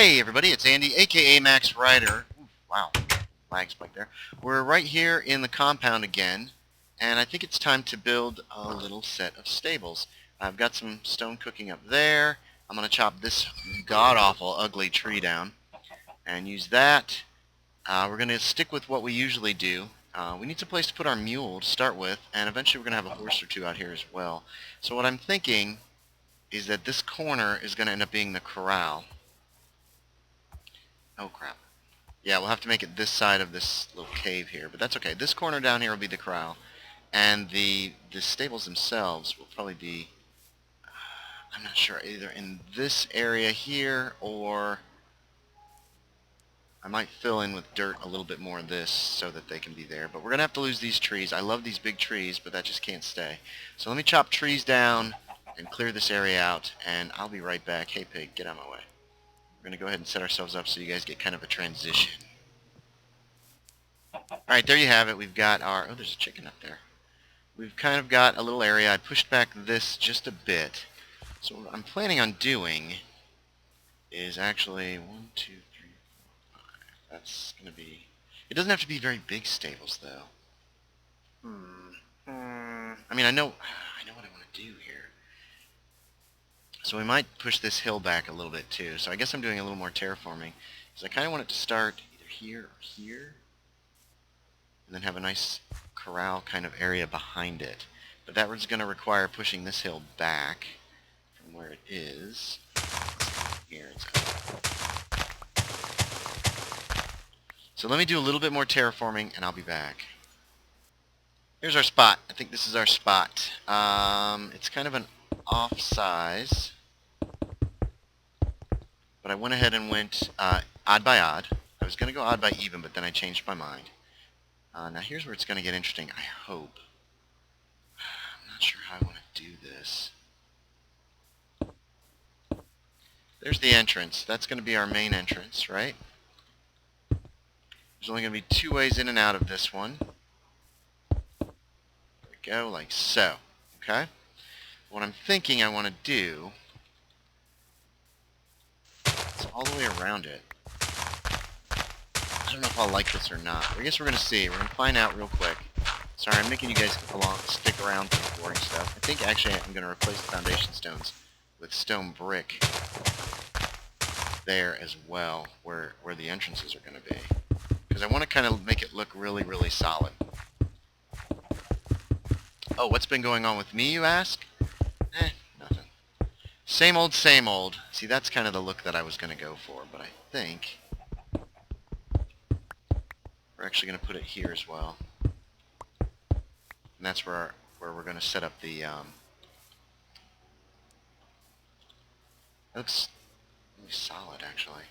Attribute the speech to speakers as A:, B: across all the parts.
A: Hey everybody, it's Andy, aka Max Rider. Ooh, wow, lag spike there. We're right here in the compound again, and I think it's time to build a little set of stables. I've got some stone cooking up there. I'm going to chop this god-awful ugly tree down and use that. We're going to stick with what we usually do. We need some place to put our mule to start with, and eventually we're going to have a horse or two out here as well. So what I'm thinking is that this corner is going to end up being the corral. Oh crap. Yeah, we'll have to make it this side of this little cave here, but that's okay. This corner down here will be the corral, and the stables themselves will probably be, I'm not sure, either in this area here, or I might fill in with dirt a little bit more of this so that they can be there. But we're going to have to lose these trees. I love these big trees, but that just can't stay. So let me chop trees down and clear this area out, and I'll be right back. Hey pig, get out of my way. We're going to go ahead and set ourselves up so you guys get kind of a transition. Alright, there you have it. We've got our... Oh, there's a chicken up there. We've kind of got a little area. I pushed back this just a bit. So what I'm planning on doing is actually 1, 2, 3, 4, 5. That's going to be... It doesn't have to be very big stables, though. I mean, I know what I want to do here. So we might push this hill back a little bit, too. So I guess I'm doing a little more terraforming. Because I kind of want it to start either here or here, and then have a nice corral kind of area behind it. But that was going to require pushing this hill back from where it is. Here it's up. So let me do a little bit more terraforming, and I'll be back. Here's our spot. I think this is our spot. It's kind of an off size, but I went ahead and went odd by odd. I was going to go odd by even, but then I changed my mind. Now here's where it's going to get interesting, I hope. I'm not sure how I want to do this. There's the entrance. That's going to be our main entrance, right? There's only going to be 2 ways in and out of this one. There we go, like so. Okay? What I'm thinking I want to do is all the way around it. I don't know if I'll like this or not. I guess we're going to see. We're going to find out real quick. Sorry, I'm making you guys stick around for the boring stuff. I think actually I'm going to replace the foundation stones with stone brick there as well, where the entrances are going to be. Because I want to kind of make it look really, really solid. Oh, what's been going on with me, you ask? Nothing. Same old, same old. See, that's kind of the look that I was going to go for, but I think we're actually going to put it here as well. And that's where we're going to set up the... It looks really solid, actually.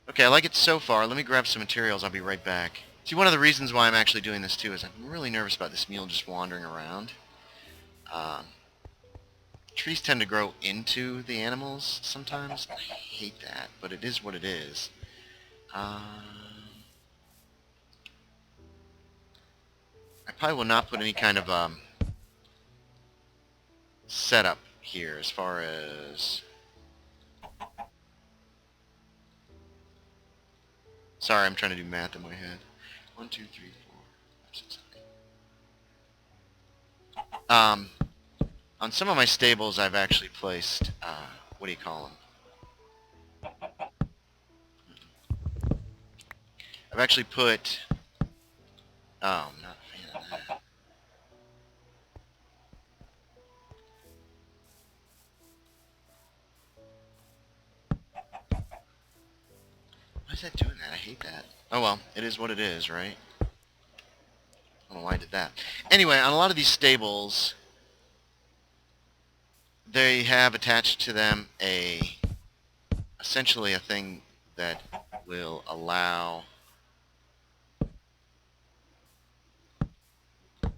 A: Okay, I like it so far. Let me grab some materials. I'll be right back. See, one of the reasons why I'm actually doing this, too, is I'm really nervous about this mule just wandering around. Trees tend to grow into the animals sometimes. I hate that, but it is what it is. I probably will not put any kind of setup here as far as... Sorry, I'm trying to do math in my head. 1, 2, 3, 4, 5, 6, 7, 8. On some of my stables, I've actually placed, what do you call them? I've actually put, oh, I'm not a fan of that. Why is that doing that? I hate that. Oh well, it is what it is, right? I don't know why I did that. Anyway, on a lot of these stables, they have attached to them essentially a thing that will allow What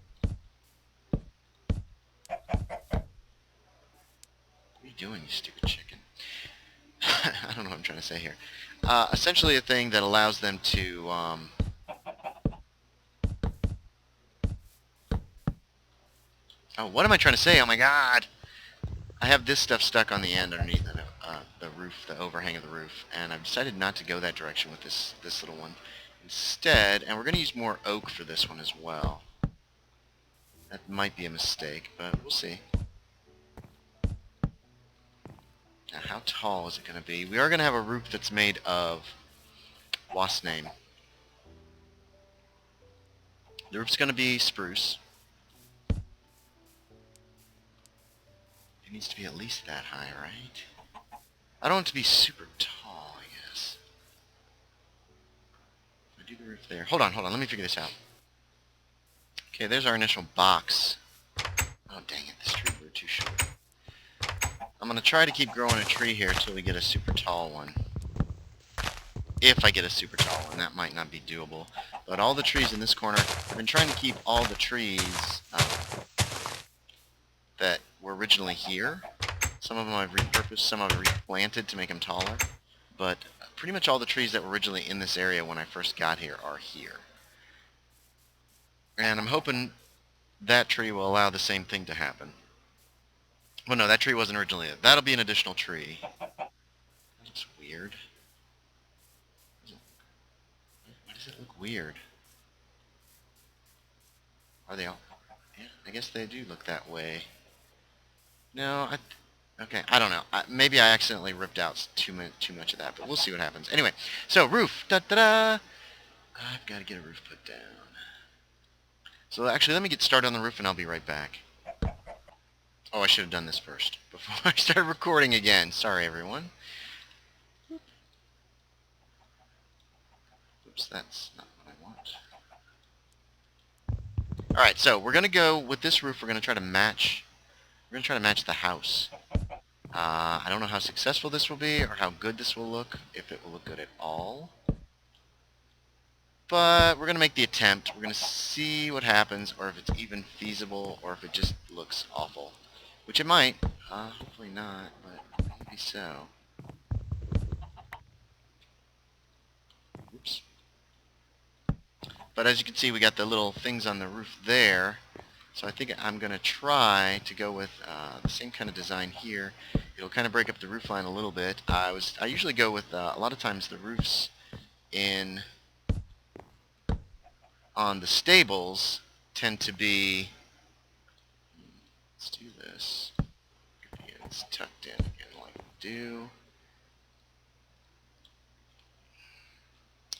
A: are you doing, you stupid chicken? I don't know what I'm trying to say here. Essentially a thing that allows them to oh, what am I trying to say? Oh my god! I have this stuff stuck on the end underneath the roof, the overhang of the roof, and I've decided not to go that direction with this little one. Instead, and we're going to use more oak for this one as well. That might be a mistake, but we'll see. Now, how tall is it going to be? We are going to have a roof that's made of what's name. The roof's going to be spruce. It needs to be at least that high, right? I don't want it to be super tall, I guess. If I do the roof there. Hold on, let me figure this out. Okay, there's our initial box. Oh, dang it, this tree grew too short. I'm going to try to keep growing a tree here until we get a super tall one. If I get a super tall one, that might not be doable. But all the trees in this corner, I've been trying to keep all the trees that were originally here. Some of them I've repurposed, some I've replanted to make them taller. But pretty much all the trees that were originally in this area when I first got here are here. And I'm hoping that tree will allow the same thing to happen. Well, no, that tree wasn't originally there. That'll be an additional tree. That's weird. Why does it look weird? Are they all? Yeah, I guess they do look that way. No, okay, I don't know. Maybe I accidentally ripped out too much of that, but we'll see what happens. Anyway, so roof. Da-da-da! I've got to get a roof put down. So actually, let me get started on the roof, and I'll be right back. Oh, I should have done this first before I started recording again. Sorry, everyone. Oops, that's not what I want. Alright, so we're going to go with this roof. We're going to try to match the house. I don't know how successful this will be or how good this will look, if it will look good at all. But we're going to make the attempt. We're going to see what happens, or if it's even feasible, or if it just looks awful. Which it might. Hopefully not, but maybe so. Oops. But as you can see, we got the little things on the roof there. So I think I'm going to try to go with the same kind of design here. It'll kind of break up the roof line a little bit. I usually go with, a lot of times the roofs on the stables tend to be, let's do this. It's tucked in again like we do.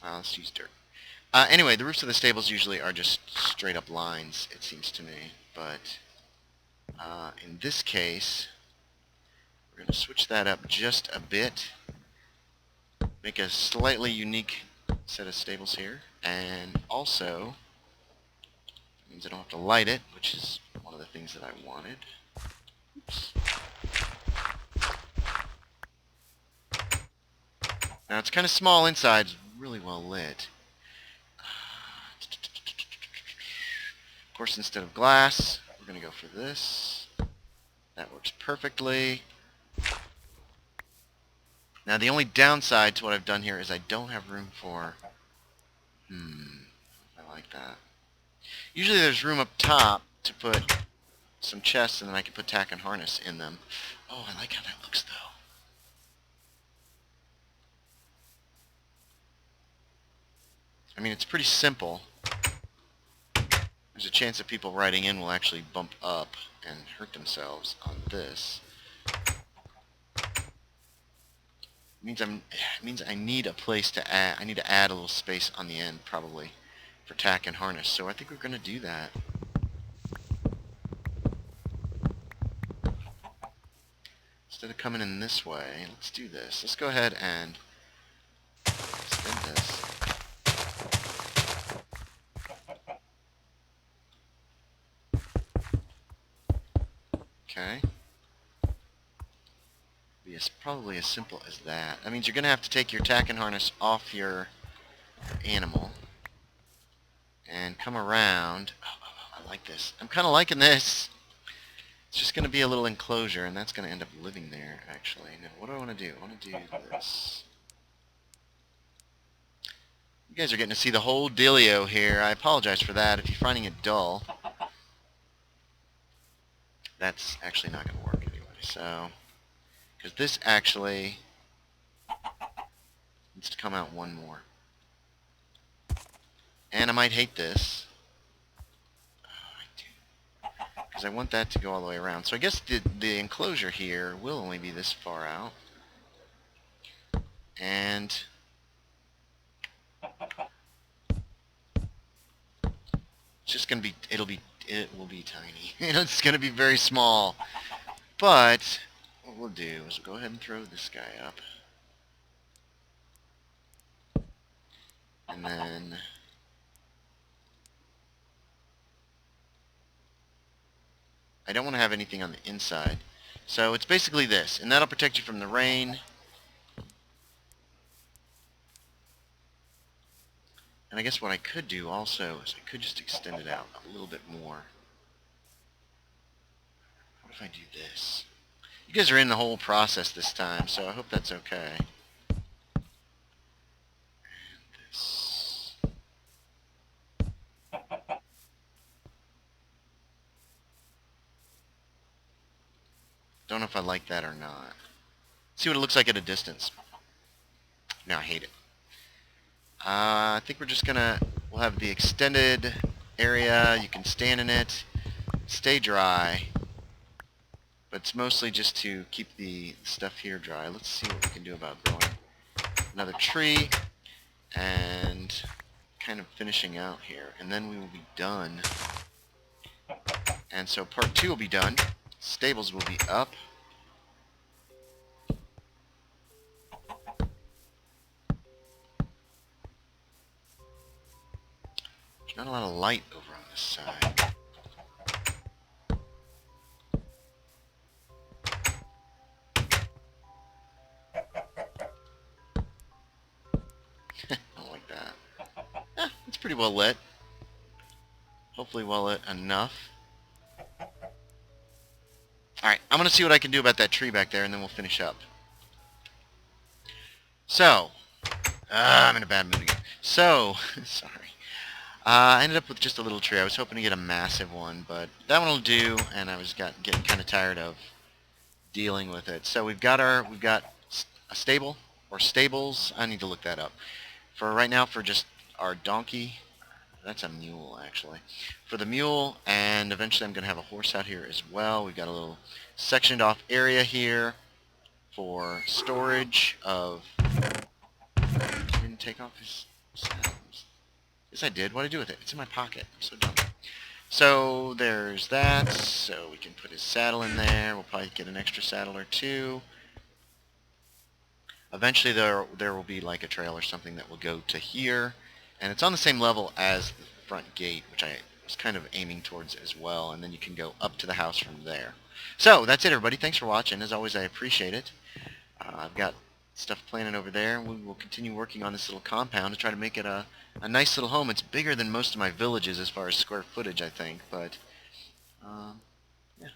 A: Let's use dirt. Anyway, the roofs of the stables usually are just straight up lines, it seems to me. But in this case, we're going to switch that up just a bit. Make a slightly unique set of stables here. And also, it means I don't have to light it, which is one of the things that I wanted. Oops. Now it's kind of small inside, it's really well lit. Of course, instead of glass, we're going to go for this. That works perfectly. Now the only downside to what I've done here is I don't have room for... I like that. Usually there's room up top to put some chests, and then I can put tack and harness in them. Oh, I like how that looks, though. I mean, it's pretty simple. There's a chance that people riding in will actually bump up and hurt themselves on this. It means I need a place to add. I need to add a little space on the end, probably, for tack and harness. So I think we're going to do that. Instead of coming in this way, let's do this. Let's go ahead and extend this. Okay. Be probably as simple as that. That means you're going to have to take your tack and harness off your animal and come around. Oh, I like this. I'm kind of liking this. It's just going to be a little enclosure, and that's going to end up living there, actually. Now, what do I want to do? I want to do this. You guys are getting to see the whole dealio here. I apologize for that if you're finding it dull. That's actually not going to work anyway. So, because this actually needs to come out one more. And I might hate this. Because I want that to go all the way around. So I guess the enclosure here will only be this far out. And it's just going to be, it will be tiny. It's going to be very small. But what we'll do is we'll go ahead and throw this guy up. And then I don't want to have anything on the inside. So it's basically this, and that'll protect you from the rain. And I guess what I could do also is I could just extend it out a little bit more. What if I do this? You guys are in the whole process this time, so I hope that's okay. And this. Don't know if I like that or not. See what it looks like at a distance. Now I hate it. I think we're just gonna, we'll have the extended area, you can stand in it, stay dry, but it's mostly just to keep the stuff here dry. Let's see what we can do about growing another tree, and kind of finishing out here, and then we will be done. And so part 2 will be done, stables will be up. Not a lot of light over on this side. I don't like that. It's pretty well lit. Hopefully well lit enough. Alright, I'm going to see what I can do about that tree back there, and then we'll finish up. So, I'm in a bad mood again. So, sorry. I ended up with just a little tree. I was hoping to get a massive one, but that one will do, and I was getting kind of tired of dealing with it. So we've got a stable, or stables. I need to look that up. For right now, for just our donkey, that's a mule actually. For the mule, and eventually I'm going to have a horse out here as well. We've got a little sectioned off area here for storage of... I didn't take off his saddles. Yes, I did. What did I do with it? It's in my pocket. I'm so dumb. So there's that. So we can put his saddle in there. We'll probably get an extra saddle or two. Eventually there will be like a trail or something that will go to here. And it's on the same level as the front gate, which I was kind of aiming towards as well. And then you can go up to the house from there. So that's it, everybody. Thanks for watching. As always, I appreciate it. I've got stuff planning over there. We will continue working on this little compound to try to make it a nice little home. It's bigger than most of my villages as far as square footage, I think, but yeah,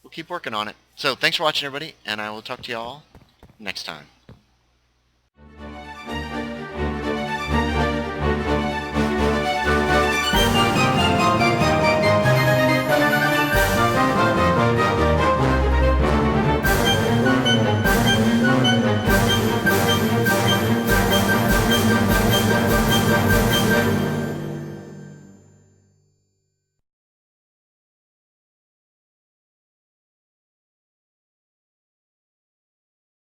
A: we'll keep working on it. So thanks for watching, everybody, and I will talk to you all next time.